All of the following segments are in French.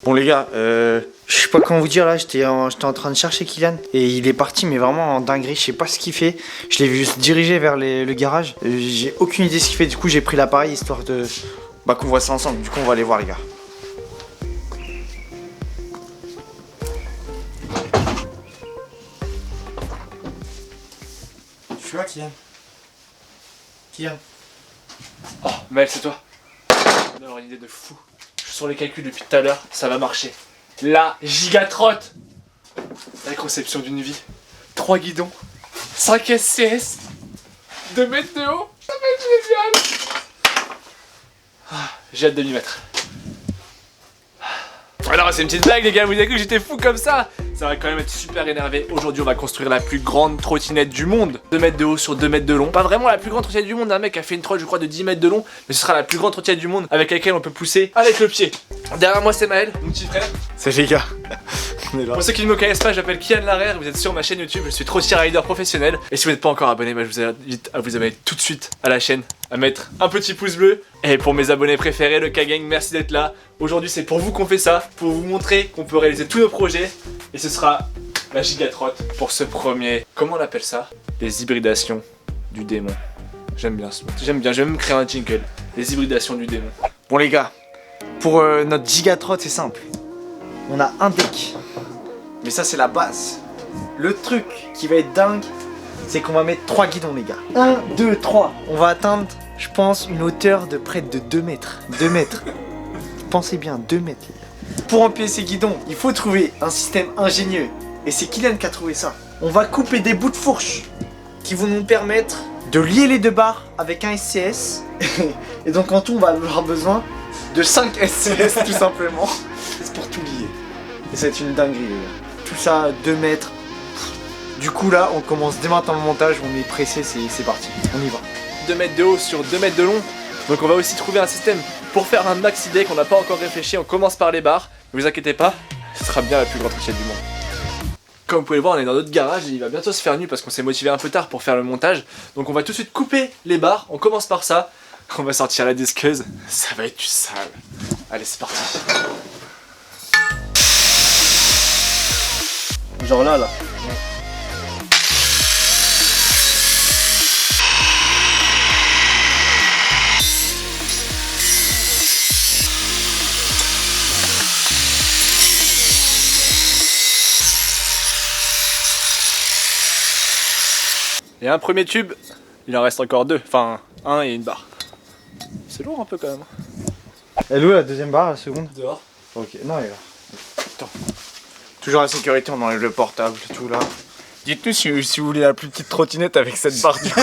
Bon les gars, je sais pas comment vous dire là, j'étais en train de chercher Kylian et il est parti mais vraiment en dinguerie, je sais pas ce qu'il fait. Je l'ai vu se diriger vers le garage, j'ai aucune idée ce qu'il fait, du coup j'ai pris l'appareil histoire de qu'on voit ça ensemble, du coup on va aller voir les gars. Tu vois Kylian? Kylian? Oh, Mel, c'est toi. On a une idée de fou. Je suis sur les calculs depuis tout à l'heure, ça va marcher. La gigatrotte. La conception d'une vie. 3 guidons, 5 SCS, 2 mètres de haut. Ça va être génial. J'ai hâte de m'y mettre. Alors c'est une petite blague les gars, vous avez cru que j'étais fou comme ça? Ça va quand même être super énervé. Aujourd'hui on va construire la plus grande trottinette du monde. 2 mètres de haut sur 2 mètres de long. Pas vraiment la plus grande trottinette du monde, un mec a fait une trotte je crois de 10 mètres de long. Mais ce sera la plus grande trottinette du monde avec laquelle on peut pousser avec le pied. Derrière moi c'est Maël, mon petit frère. Salut les gars. Pour ceux qui ne me connaissent pas, j'appelle Kylian Larère, vous êtes sur ma chaîne YouTube, je suis Trottier Rider professionnel. Et si vous n'êtes pas encore abonné, je vous invite à vous abonner tout de suite à la chaîne, à mettre un petit pouce bleu. Et pour mes abonnés préférés, le K-Gang, merci d'être là. Aujourd'hui c'est pour vous qu'on fait ça, pour vous montrer qu'on peut réaliser tous nos projets. Et ce sera la gigatrotte pour ce premier, comment on appelle ça? Les hybridations du démon. J'aime bien ce mot, j'aime bien, je vais même créer un jingle. Les hybridations du démon. Bon les gars, pour notre gigatrotte c'est simple. On a un deck. Mais ça c'est la base. Le truc qui va être dingue, c'est qu'on va mettre 3 guidons les gars. 1, 2, 3. On va atteindre, je pense, une hauteur de près de 2 mètres. 2 mètres. Pensez bien, 2 mètres les gars. Pour empiler ces guidons, il faut trouver un système ingénieux. Et c'est Kylian qui a trouvé ça. On va couper des bouts de fourche qui vont nous permettre de lier les deux barres avec un SCS. Et donc en tout, on va avoir besoin de 5 SCS tout simplement. C'est pour tout lier. Et ça va être une dinguerie les gars. Tout ça, 2 mètres. Du coup là, on commence dès maintenant le montage, on est pressé, c'est parti. On y va. 2 mètres de haut sur 2 mètres de long. Donc on va aussi trouver un système pour faire un maxi deck, on n'a pas encore réfléchi, on commence par les barres. Ne vous inquiétez pas, ce sera bien la plus grande trottinette du monde. Comme vous pouvez le voir, on est dans notre garage et il va bientôt se faire nuit parce qu'on s'est motivé un peu tard pour faire le montage. Donc on va tout de suite couper les barres, on commence par ça. On va sortir la disqueuse, ça va être du sale. Allez c'est parti. Genre là. Et un premier tube, il en reste encore 2, enfin un et une barre. C'est lourd un peu quand même. Elle est où la deuxième barre, la seconde? Dehors. Ok, non elle est là. Attends. Toujours la sécurité, on enlève le portable, tout là. Dites-nous si vous voulez la plus petite trottinette avec cette barre du coup.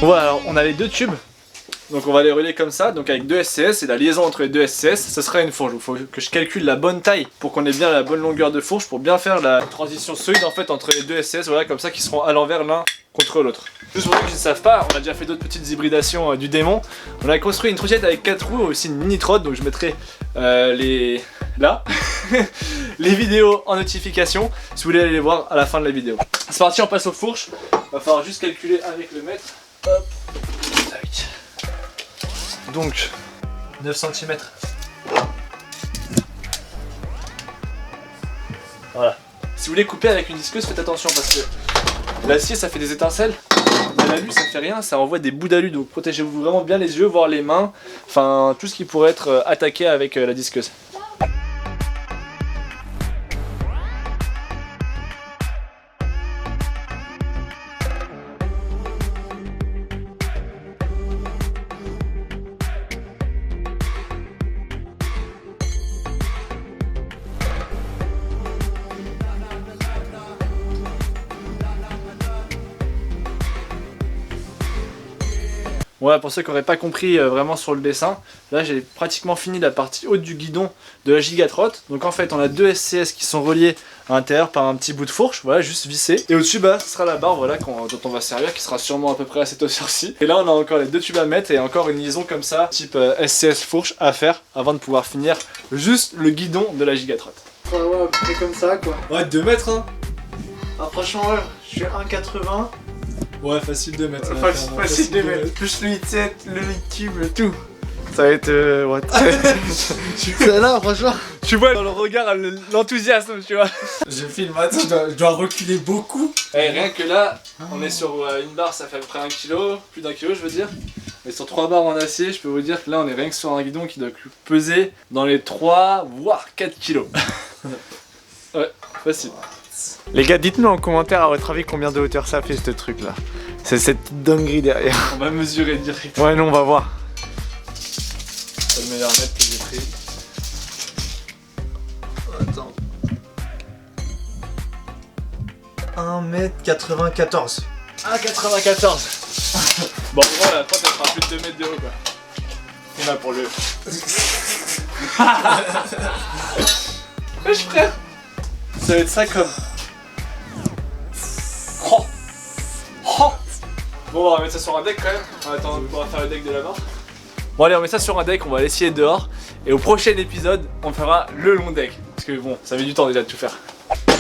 Voilà, alors on a les 2 tubes. Donc on va les relier comme ça, donc avec 2 SCS et la liaison entre les 2 SCS, ce sera une fourche. Il faut que je calcule la bonne taille pour qu'on ait bien la bonne longueur de fourche pour bien faire la transition solide en fait entre les 2 SCS, voilà comme ça qui seront à l'envers l'un contre l'autre. Juste pour ceux qui ne savent pas, on a déjà fait d'autres petites hybridations du démon. On a construit une trottinette avec 4 roues, aussi une mini trotte, donc je mettrai les vidéos en notification si vous voulez aller les voir à la fin de la vidéo. C'est parti, on passe aux fourches. Va falloir juste calculer avec le mètre. Hop. Tac. Donc 9 cm. Voilà. Si vous voulez couper avec une disqueuse, faites attention parce que l'acier ça fait des étincelles. Mais l'alu ça fait rien, ça envoie des bouts d'alu, donc protégez-vous vraiment bien les yeux, voire les mains, enfin tout ce qui pourrait être attaqué avec la disqueuse. Voilà, pour ceux qui n'auraient pas compris vraiment sur le dessin, là j'ai pratiquement fini la partie haute du guidon de la gigatrotte. Donc en fait on a 2 SCS qui sont reliés à l'intérieur par un petit bout de fourche, voilà, juste vissé. Et au-dessus ce sera la barre voilà, dont on va servir, qui sera sûrement à peu près à cette hauteur-ci. Et là on a encore les 2 tubes à mettre et encore une liaison comme ça, type SCS fourche à faire avant de pouvoir finir juste le guidon de la gigatrotte. Ouais, ouais, à peu près comme ça quoi. Ouais, 2 mètres, hein. Ah, franchement, ouais, je suis 1,80. Ouais, facile 2 mètres. Facile de mettre. Plus le 8-7, le 8 cube, tout. Ça va être. What? C'est là, franchement. Tu vois dans le regard l'enthousiasme, tu vois. Je filme, attends, je dois reculer beaucoup. Et rien que là, on est sur une barre, ça fait à peu près 1 kg, plus d'1 kg je veux dire. Mais sur 3 barres en acier, je peux vous dire que là on est rien que sur un guidon qui doit peser dans les 3 voire 4 kg. Ouais, facile. Les gars, dites-nous en commentaire à votre avis combien de hauteur ça fait ce truc là. C'est cette dinguerie derrière. On va mesurer direct. Ouais, nous on va voir. C'est le meilleur mètre que j'ai pris. Attends. 1m94. 1,94. Bon, voilà, la porte elle fera plus de 2 mètres de haut quoi. On a pour le. Wesh frère. Ça va être ça comme. Oh. Oh. Bon, on va mettre ça sur un deck quand même. En attendant de pouvoir faire le deck de la barre. Bon, allez, on met ça sur un deck, on va l'essayer dehors. Et au prochain épisode, on fera le long deck. Parce que bon, ça met du temps déjà de tout faire.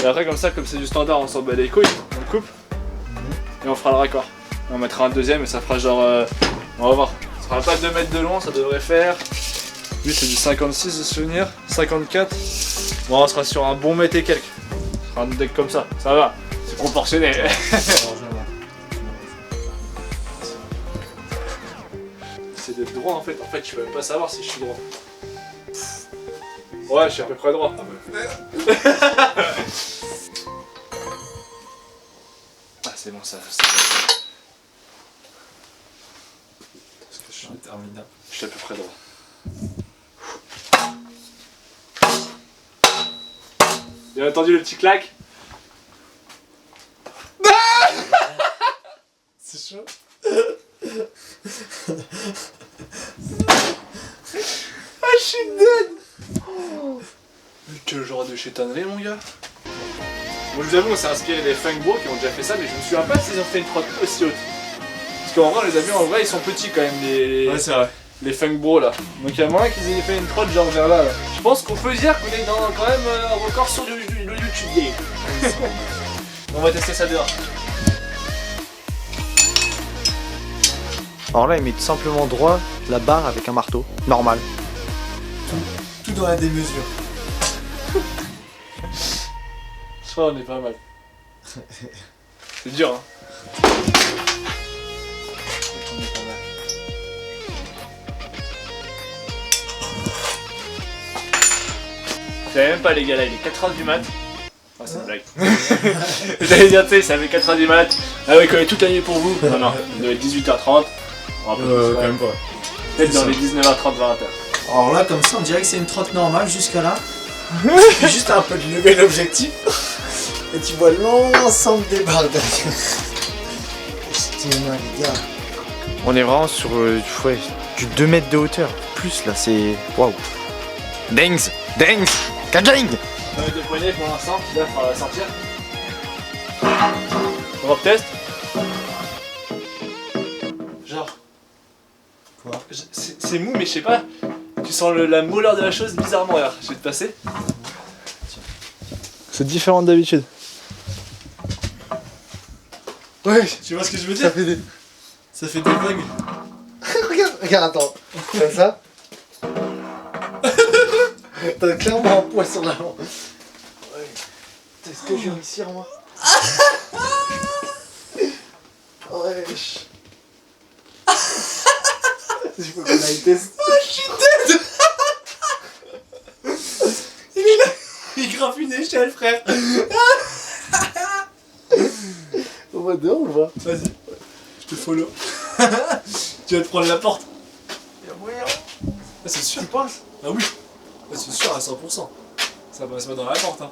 Et après, comme ça, comme c'est du standard, on s'en bat les couilles, on le coupe. Et on fera le raccord. On mettra un deuxième et ça fera genre. On va voir. Ça fera pas 2 mètres de long, ça devrait faire. Lui, c'est du 56 de souvenir. 54. Bon, on sera sur un bon mètre et quelques. Ce sera un deck comme ça. Ça va. C'est proportionné. C'est d'être droit en fait. En fait, tu vas même pas savoir si je suis droit. Ouais, je suis à peu près droit. Ah, c'est bon, ça. Parce que je suis interminable. Je suis à peu près droit. Bien entendu le petit claque. C'est chaud. Ah, je suis dead. Quel genre de chétannerie, mon gars. Moi, je vous avoue, on s'est inspiré des Funk Bros qui ont déjà fait ça, mais je me souviens pas s'ils ont fait une trotte aussi haute. Parce qu'en vrai, les amis, en vrai, ils sont petits quand même, Ouais, c'est vrai. les Funk Bros là. Donc il y a moyen qu'ils aient fait une trotte genre vers là. Je pense qu'on peut dire qu'on est dans quand même un record sur le YouTube Game. On va tester ça dehors. Alors là, ils mettent simplement droit la barre avec un marteau. Normal. Tout dans la démesure. Je crois qu'on est pas mal. C'est dur, hein. On est pas mal. Je savais même pas les gars là, il est 4h du mat. Ah, c'est une blague. J'allais dire, tu sais, ça fait 4h du mat. Ah ouais, quand même toute la nuit pour vous. Non, non, il doit être 18h30. Un peu plus, Quand même pas. peut-être dans les 19h30, 20h. Alors là, comme ça, on dirait que c'est une trotte normale jusqu'à là. Il juste un peu de lever l'objectif. Et tu vois l'ensemble des barres derrière. Putain, les gars. On est vraiment sur ouais, du 2 mètres de hauteur. Plus là, c'est. Waouh. Dings! Dings! Kajing! De poignet pour l'instant, là, il faudra la sortir. On va test. Genre. Quoi? C'est mou, mais je sais pas. Tu sens la molleur de la chose bizarrement. Regarde, je vais te passer. C'est différent d'habitude. Ouais, tu vois ce que je veux dire? fait des. Ça fait des vagues. regarde, attends. Comme ça. T'as clairement un poids sur la main. Ouais. Est-ce que je réussir moi? Wesh. Il faut qu'on aille tester. Il grimpe une échelle, frère. On va dehors ou pas? Vas-y, je te follow. Tu vas te prendre la porte. Y'a moyen. Ah, c'est sûr. Tu penses? Ah oui. Ah, c'est sûr à 100%. Ça passe pas dans la porte, hein.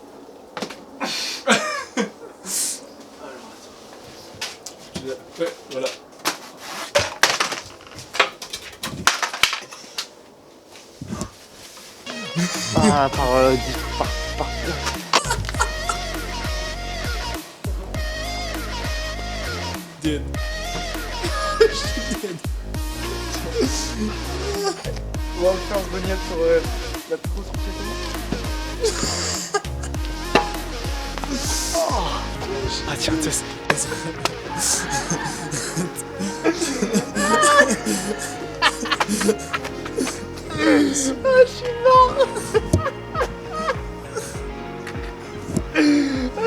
Ouais, voilà. Ah, par Dead. On va le faire venir sur la trousse piétonne. Ah tiens, toi,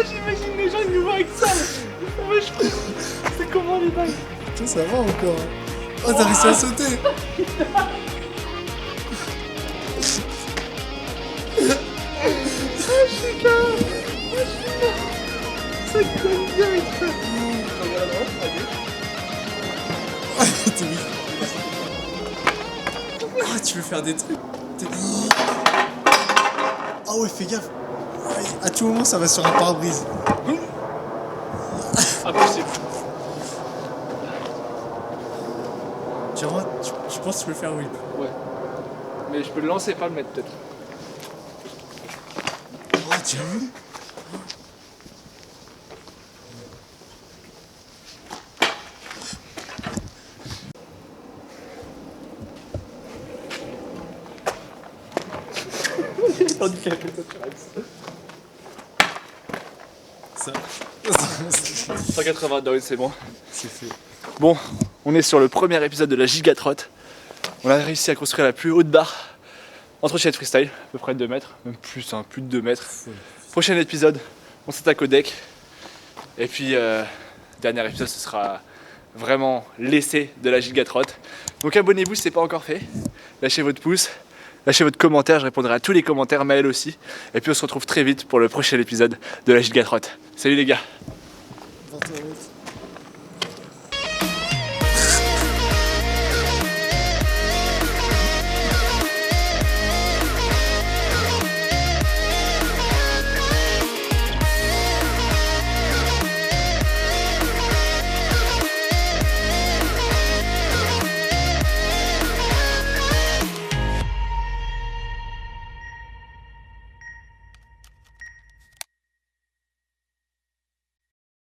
j'imagine les gens ils nous voient avec ça. C'est comment les dingues? Toi, ça va encore. Oh, t'as réussi à sauter. Ah, tu veux faire des trucs. Ah ouais, fais gaffe. À tout moment, ça va sur un pare-brise. Impossible. Tu penses que tu peux faire whip? Ouais. Mais je peux le lancer, pas le mettre peut-être. Oh, tu as vu? Ça. 180 down, c'est bon. C'est fait. Bon, on est sur le premier épisode de la Gigatrotte. On a réussi à construire la plus haute barre en trottinette freestyle, à peu près 2 mètres, même plus, hein, plus de 2 mètres. Prochain épisode, on s'attaque au deck. Et puis, dernier épisode, ce sera vraiment l'essai de la Gigatrotte. Donc abonnez-vous si ce n'est pas encore fait. Lâchez votre pouce, lâchez votre commentaire, je répondrai à tous les commentaires, Maël aussi. Et puis on se retrouve très vite pour le prochain épisode de la Gigatrotte. Salut les gars! Bon,